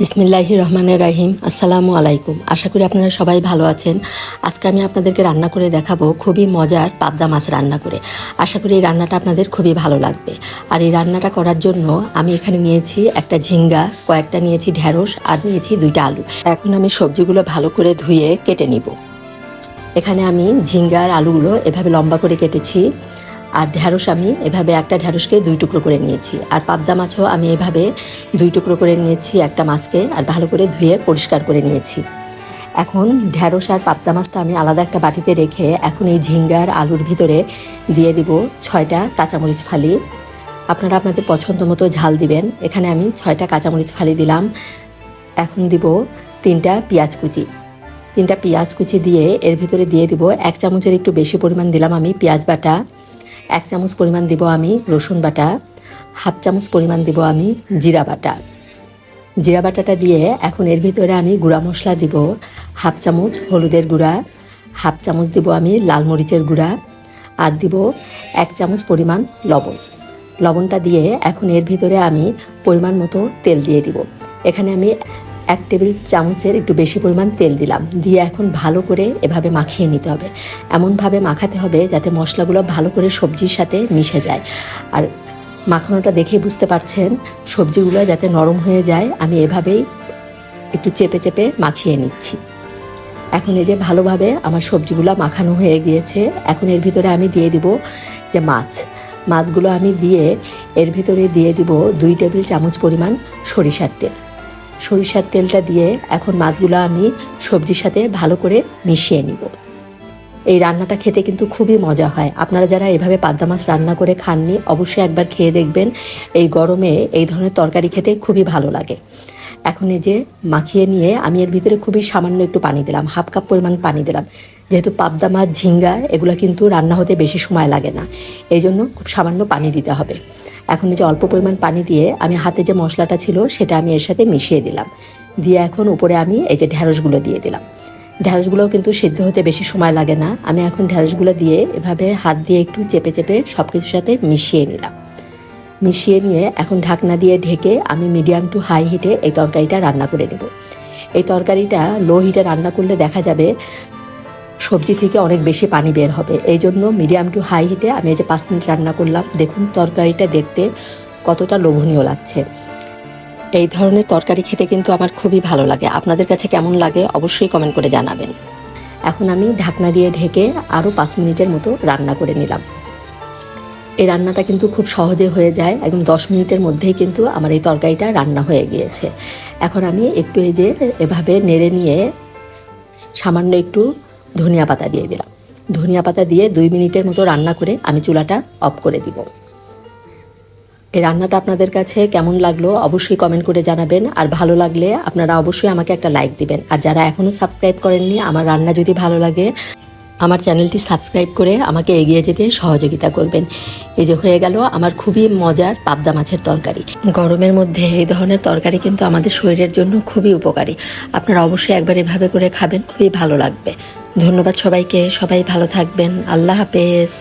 বিসমিল্লাহির রহমানির রহিম। আসসালামু আলাইকুম। আশা করি আপনারা সবাই ভালো আছেন। আজকে আমি আপনাদেরকে রান্না করে দেখাবো খুবই মজার পাবদা মাছ রান্না করে। আশা করি এই রান্নাটা আপনাদের খুবই ভালো লাগবে। আর এই রান্নাটা করার জন্য আমি এখানে নিয়েছি একটা ঝিঙ্গা, কয়েকটা নিয়েছি ঢেঁড়স, আর নিয়েছি 2টা আলু। এখন আমি সবজিগুলো ভালো করে ধুয়ে কেটে নিব। এখানে আমি ঝিঙ্গা আর আলুগুলো এভাবে লম্বা করে কেটেছি। আর ঢ্যাঁড়স আমি এভাবে একটা ঢ্যাঁড়সকে 2 টুকরো করে নিয়েছি। আর পাবদা মাছও আমি এভাবে 2 টুকরো করে নিয়েছি একটা মাছকে, আর ভালো করে ধুয়ে পরিষ্কার করে নিয়েছি। এখন ঢ্যাঁড়স আর পাবদা মাছটা আমি আলাদা একটা বাটিতে রেখে এখন এই ঝিঙ্গার আলুর ভিতরে দিয়ে দিব 6টা কাঁচামরিচ ফালি। আপনারা আপনাদের পছন্দ মতো ঝাল দিবেন। এখানে আমি 6টা কাঁচামরিচ ফালি দিলাম। এখন দিব 3টা পেঁয়াজ কুচি। 3টা পেঁয়াজ কুচি দিয়ে এর ভিতরে দিয়ে দিব 1 চামচের একটু বেশি পরিমাণ দিলাম আমি পেঁয়াজ বাটা। 1 চামচ পরিমাণ দিব আমি রসুন বাটা। 1/2 চামচ পরিমাণ দিব আমি জিরা বাটা। জিরা বাটাটা দিয়ে এখন এর ভিতরে আমি গুঁড়া মশলা দিব 1/2 চামচ হলুদের গুঁড়া, 1/2 চামচ দিব আমি লাল মরিচের গুঁড়া, আর দিব 1 চামচ পরিমাণ লবণ। লবণটা দিয়ে এখন এর ভিতরে আমি পরিমাণ মতো তেল দিয়ে দিব। এখানে আমি 1 টেবিল চামচের একটু বেশি পরিমাণ তেল দিলাম। দিয়ে এখন ভালো করে এভাবে মাখিয়ে নিতে হবে। এমনভাবে মাখাতে হবে যাতে মশলাগুলো ভালো করে সবজির সাথে মিশে যায়। আর মাখানোটা দেখেই বুঝতে পারছেন সবজিগুলো যাতে নরম হয়ে যায়, আমি এভাবেই একটু চেপে চেপে মাখিয়ে নিচ্ছি। এখন এই যে ভালোভাবে আমার সবজিগুলো মাখানো হয়ে গিয়েছে। এখন এর ভিতরে আমি দিয়ে দিব যে মাছগুলো আমি দিয়ে এর ভিতরে দিয়ে দিব 2 টেবিল চামচ পরিমাণ সরিষার তেল। সরিষার তেলটা দিয়ে এখন মাছগুলো আমি সবজির সাথে ভালো করে মিশিয়ে নিব। এই রান্নাটা খেতে কিন্তু খুবই মজা হয়। আপনারা যারা এভাবে পাবদা মাছ রান্না করে খাননি অবশ্যই একবার খেয়ে দেখবেন। এই গরমে এই ধরনের তরকারি খেতে খুবই ভালো লাগে। এখন এই যে মাখিয়ে নিয়ে আমি এর ভিতরে খুবই সামান্য একটু পানি দিলাম, 1/2 কাপ পরিমাণ পানি দিলাম। যেহেতু পাবদা মাছ, ঝিঙ্গা এগুলো কিন্তু রান্না হতে বেশি সময় লাগে না, এই জন্য খুব সামান্য পানি দিতে হবে। এখন এই যে অল্প পরিমাণ পানি দিয়ে আমি হাতে যে মশলাটা ছিল সেটা আমি এর সাথে মিশিয়ে দিলাম। দিয়ে এখন উপরে আমি এই যে ঢ্যাঁড়সগুলো দিয়ে দিলাম। ঢ্যাঁড়সগুলোও কিন্তু সিদ্ধ হতে বেশি সময় লাগে না। আমি এখন ঢ্যাঁড়সগুলো দিয়ে এভাবে হাত দিয়ে একটু চেপে চেপে সব কিছুর সাথে মিশিয়ে নিলাম। মিশিয়ে নিয়ে এখন ঢাকনা দিয়ে ঢেকে আমি মিডিয়াম টু হাই হিটে এই তরকারিটা রান্না করে নেব। এই তরকারিটা লো হিটে রান্না করলে দেখা যাবে সবজি থেকে অনেক বেশি পানি বের হবে। এই জন্য মিডিয়াম টু হাই হিটে আমি এই যে 5 মিনিট রান্না করলাম। দেখুন তরকারিটা দেখতে কতটা লোভনীয় লাগছে। এই ধরনের তরকারি খেতে কিন্তু আমার খুবই ভালো লাগে। আপনাদের কাছে কেমন লাগে অবশ্যই কমেন্ট করে জানাবেন। এখন আমি ঢাকনা দিয়ে ঢেকে আরও 5 মিনিটের মতো রান্না করে নিলাম। এই রান্নাটা কিন্তু খুব সহজে হয়ে যায়, একদম 10 মিনিটের মধ্যেই কিন্তু আমার এই তরকারিটা রান্না হয়ে গিয়েছে। এখন আমি একটু এই যে এভাবে নেড়ে নিয়ে সামান্য একটু ধনিয়া পাতা দিয়ে দিলাম। ধনিয়া পাতা দিয়ে 2 মিনিটের মতো রান্না করে আমি চুলাটা অফ করে দিব। এই রান্নাটা আপনাদের কাছে কেমন লাগলো অবশ্যই কমেন্ট করে জানাবেন। আর ভালো লাগলে আপনারা অবশ্যই আমাকে একটা লাইক দিবেন। আর যারা এখনও সাবস্ক্রাইব করেননি, আমার রান্না যদি ভালো লাগে আমার চ্যানেলটি সাবস্ক্রাইব করে আমাকে এগিয়ে যেতে সহযোগিতা করবেন। এই যে হয়ে গেল আমার খুবই মজার পাবদা মাছের তরকারি। গরমের মধ্যে এই ধরনের তরকারি কিন্তু আমাদের শরীরের জন্য খুবই উপকারী। আপনারা অবশ্যই একবার এভাবে করে খাবেন, খুবই ভালো লাগবে। ধন্যবাদ সবাইকে। সবাই ভালো থাকবেন। আল্লাহ হাফেজ।